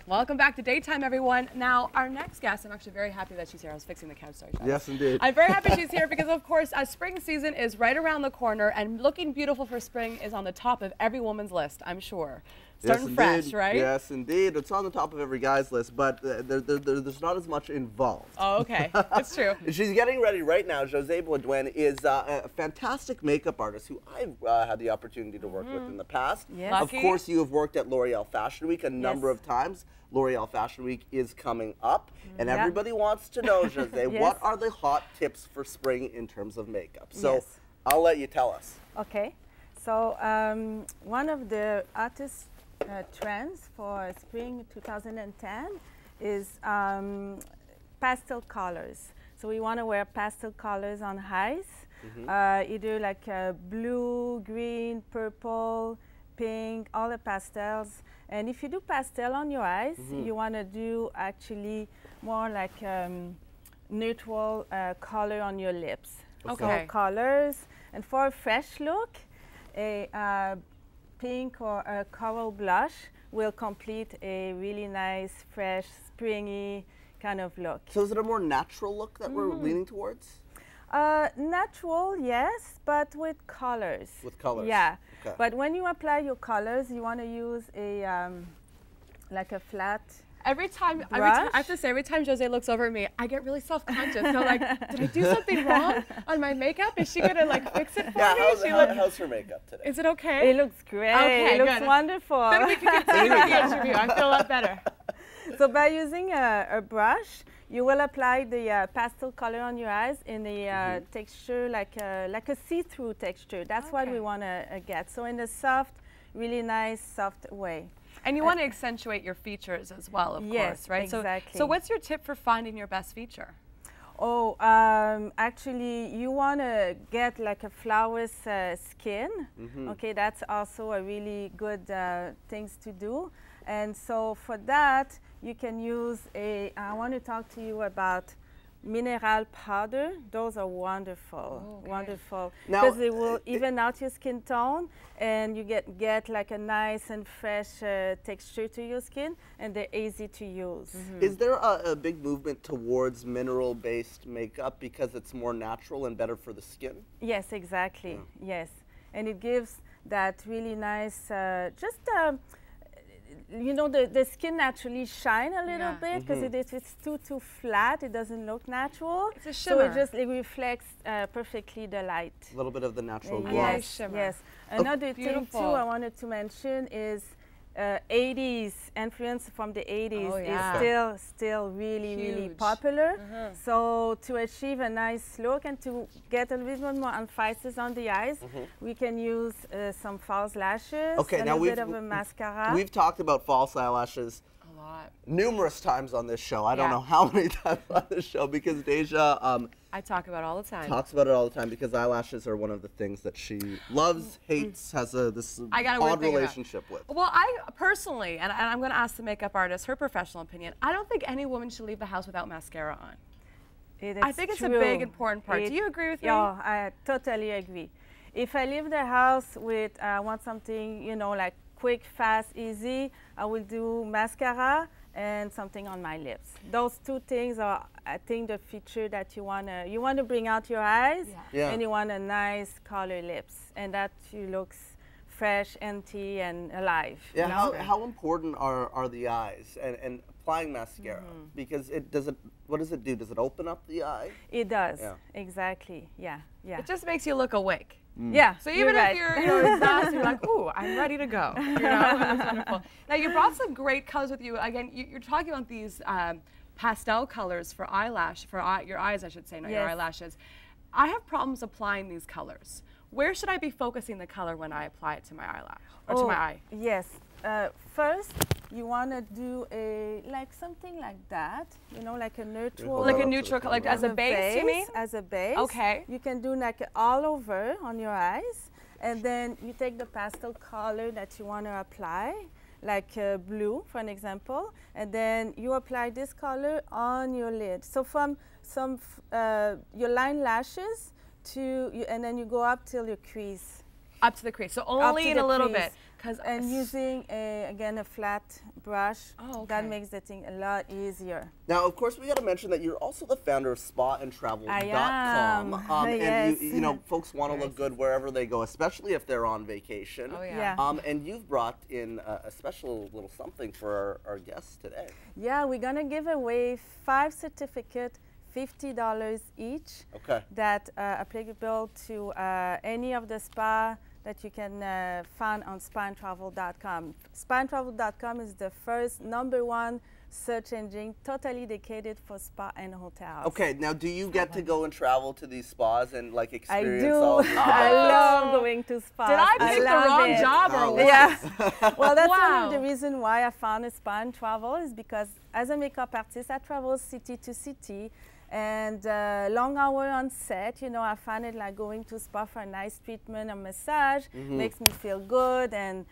Welcome back to Daytime, everyone. Now, our next guest, I'm actually very happy that she's here. I was fixing the couch, sorry. Yes, indeed. I'm very happy she's here because, of course, spring season is right around the corner, and looking beautiful for spring is on the top of every woman's list, I'm sure. Starting yes, fresh, indeed. right? Yes, indeed. It's on the top of every guy's list, but there's not as much involved. Oh, okay. That's true. She's getting ready right now. Josee Beaudoin is a fantastic makeup artist who I've had the opportunity to work with in the past. Yes. Of course, you have worked at L'Oreal Fashion Week a number of times. L'Oreal Fashion Week is coming up, and everybody wants to know, Josee, what are the hot tips for spring in terms of makeup? So I'll let you tell us. Okay. So one of the hottest trends for spring 2010 is pastel colors. So we want to wear pastel colors on highs, either like blue, green, purple, pink, all the pastels. And if you do pastel on your eyes, you want to do actually more like neutral color on your lips. Okay. So colors. And for a fresh look, a pink or a coral blush will complete a really nice, fresh, springy kind of look. So is it a more natural look that we're leaning towards? Natural, yes, but with colors. With colors. Yeah. Okay. But when you apply your colors, you want to use a like a flat Every time, brush. I have to say, every time Josee looks over at me, I get really self-conscious. So like, did I do something wrong on my makeup? Is she gonna like fix it for me? How's her makeup today? Is it okay? It looks great. Okay, it looks good. wonderful. Then we can continue the interview. I feel a lot better. So by using a brush, you will apply the pastel color on your eyes in a texture like a see-through texture. That's what we want to get. So in a soft, really nice, soft way. And you want to accentuate your features as well, of course, right? Exactly. So what's your tip for finding your best feature? Oh, actually, you want to get like a flawless skin. Okay, that's also a really good things to do. And so for that, you can use I want to talk to you about mineral powder. Those are wonderful, wonderful, because they will even out your skin tone, and you get like a nice and fresh texture to your skin, and they're easy to use. Is there a big movement towards mineral-based makeup because it's more natural and better for the skin? Yes, exactly. Yes, and it gives that really nice, you know, the skin naturally shine a little bit, because if it's too flat, it doesn't look natural. It's a shimmer. So it reflects perfectly the light. A little bit of the natural glow. Yes, shimmer. yes. Another thing too I wanted to mention is 80s influence from the 80s is still really popular. So to achieve a nice look and to get a little bit more emphasis on the eyes, we can use some false lashes, a little bit of a mascara. We've talked about false eyelashes A lot. numerous times on this show. I don't know how many times on this show, because Deja I talk about it all the time. talks about it all the time, because eyelashes are one of the things that she loves, hates, has this odd relationship with. Well, I personally, and I'm going to ask the makeup artist her professional opinion, I don't think any woman should leave the house without mascara on. I think it's a big, important part. Do you agree with me? Yeah, I totally agree. If I leave the house with, want something, you know, like quick, fast, easy, I will do mascara and something on my lips. Those two things are, I think, the feature that you wanna bring out your eyes, and you want a nice color lips, and that you looks fresh, empty, and alive. Yeah. How important are the eyes and applying mascara? Because what does it do? Does it open up the eye? It does. Exactly. Yeah. It just makes you look awake. Yeah. So even if you're exhausted, you're like, ooh, I'm ready to go. You know, that's wonderful. Now you brought some great colors with you. Again, you're talking about these pastel colors for your eyes, I should say, not your eyelashes. I have problems applying these colors. Where should I be focusing the color when I apply it to my eyelash or to my eye? Yes. First, you want to do something like that, you know, like a neutral. Like a neutral color, like as a base, you mean? As a base. Okay. You can do like all over on your eyes, and then you take the pastel color that you want to apply, like blue, for an example, and then you apply this color on your lid. So from your line lashes and then you go up till your crease. Up to the crease, so only in a little bit. And using, again, a flat brush, that makes the thing a lot easier. Now, of course, we got to mention that you're also the founder of spaandtravel.com. Yes. And you know, folks want to look good wherever they go, especially if they're on vacation. Oh, yeah. And you've brought in a special little something for our guests today. Yeah, we're going to give away 5 certificates, $50 each, that are applicable to any of the spa that you can find on spaandtravel.com. Spaandtravel.com is the first #1 search engine totally dedicated for spa and hotels. Okay, now do you get to go and travel to these spas and like experience I do. all of I love going to spas. Did I pick the wrong job or what? Yeah. Well, that's one of the reasons why I founded Spa and Travel, is because as a makeup artist, I travel city to city. And long hour on set, you know, I find it like going to spa for a nice treatment or massage makes me feel good and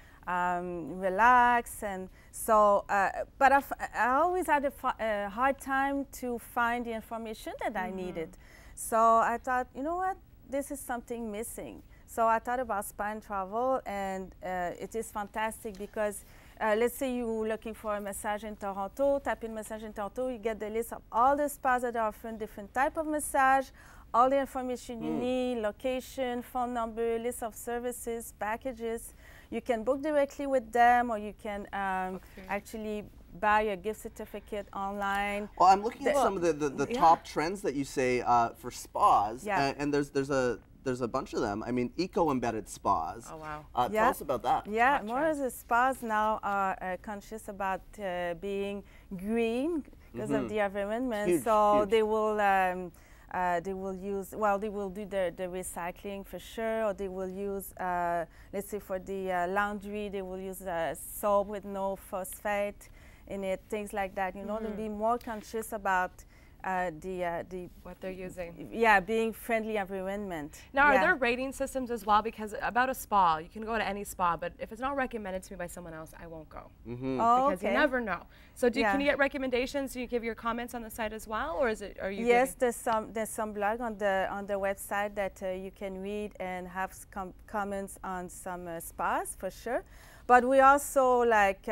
relax. And so, but I always had a hard time to find the information that I needed. So I thought, you know what, this is something missing. So I thought about Spa and Travel, and it is fantastic because let's say you're looking for a massage in Toronto, type in massage in Toronto, you get the list of all the spas that are offering different type of massage, all the information you need, location, phone number, list of services, packages. You can book directly with them, or you can actually buy a gift certificate online. Well, I'm looking at some of the top trends that you say for spas, and there's a bunch of them. I mean, eco-embedded spas. Oh, wow. Tell us about that. Yeah, more of the spas now are conscious about being green because of the environment. So they will use, well, they will do the recycling for sure, or they will use, let's say for the laundry, they will use soap with no phosphate in it, things like that. You know, to be more conscious about what they're using. Yeah, being friendly environment. Now, are there rating systems as well? Because about a spa, you can go to any spa, but if it's not recommended to me by someone else, I won't go. Because you never know. So can you get recommendations? Do you give your comments on the site as well, or is it? Are you? Yes, there's some blog on the website that you can read and have comments on some spas for sure. But we also like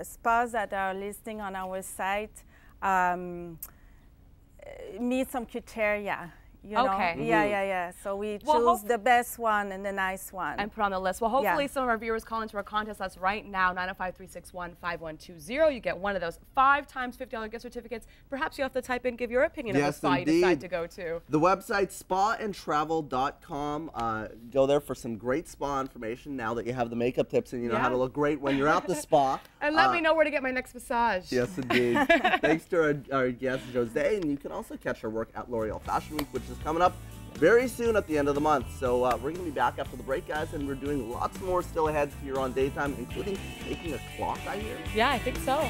spas that are listing on our site. Meet some criteria, you know? Yeah. So we choose the best one and the nice one. And put on the list. Well, hopefully some of our viewers call into our contest. That's right now, 905-361-5120. You get one of those 5 times $50 gift certificates. Perhaps you have to type in, give your opinion of the spa you decide to go to. The website, spaandtravel.com. Go there for some great spa information now that you have the makeup tips and you know how to look great when you're at the spa. And let me know where to get my next massage. Yes, indeed. Thanks to our guest, Josee. And you can also catch her work at L'Oreal Fashion Week, which is coming up very soon at the end of the month. So we're going to be back after the break, guys, and we're doing lots more still ahead here on Daytime, including making a clock, I hear. Yeah, I think so.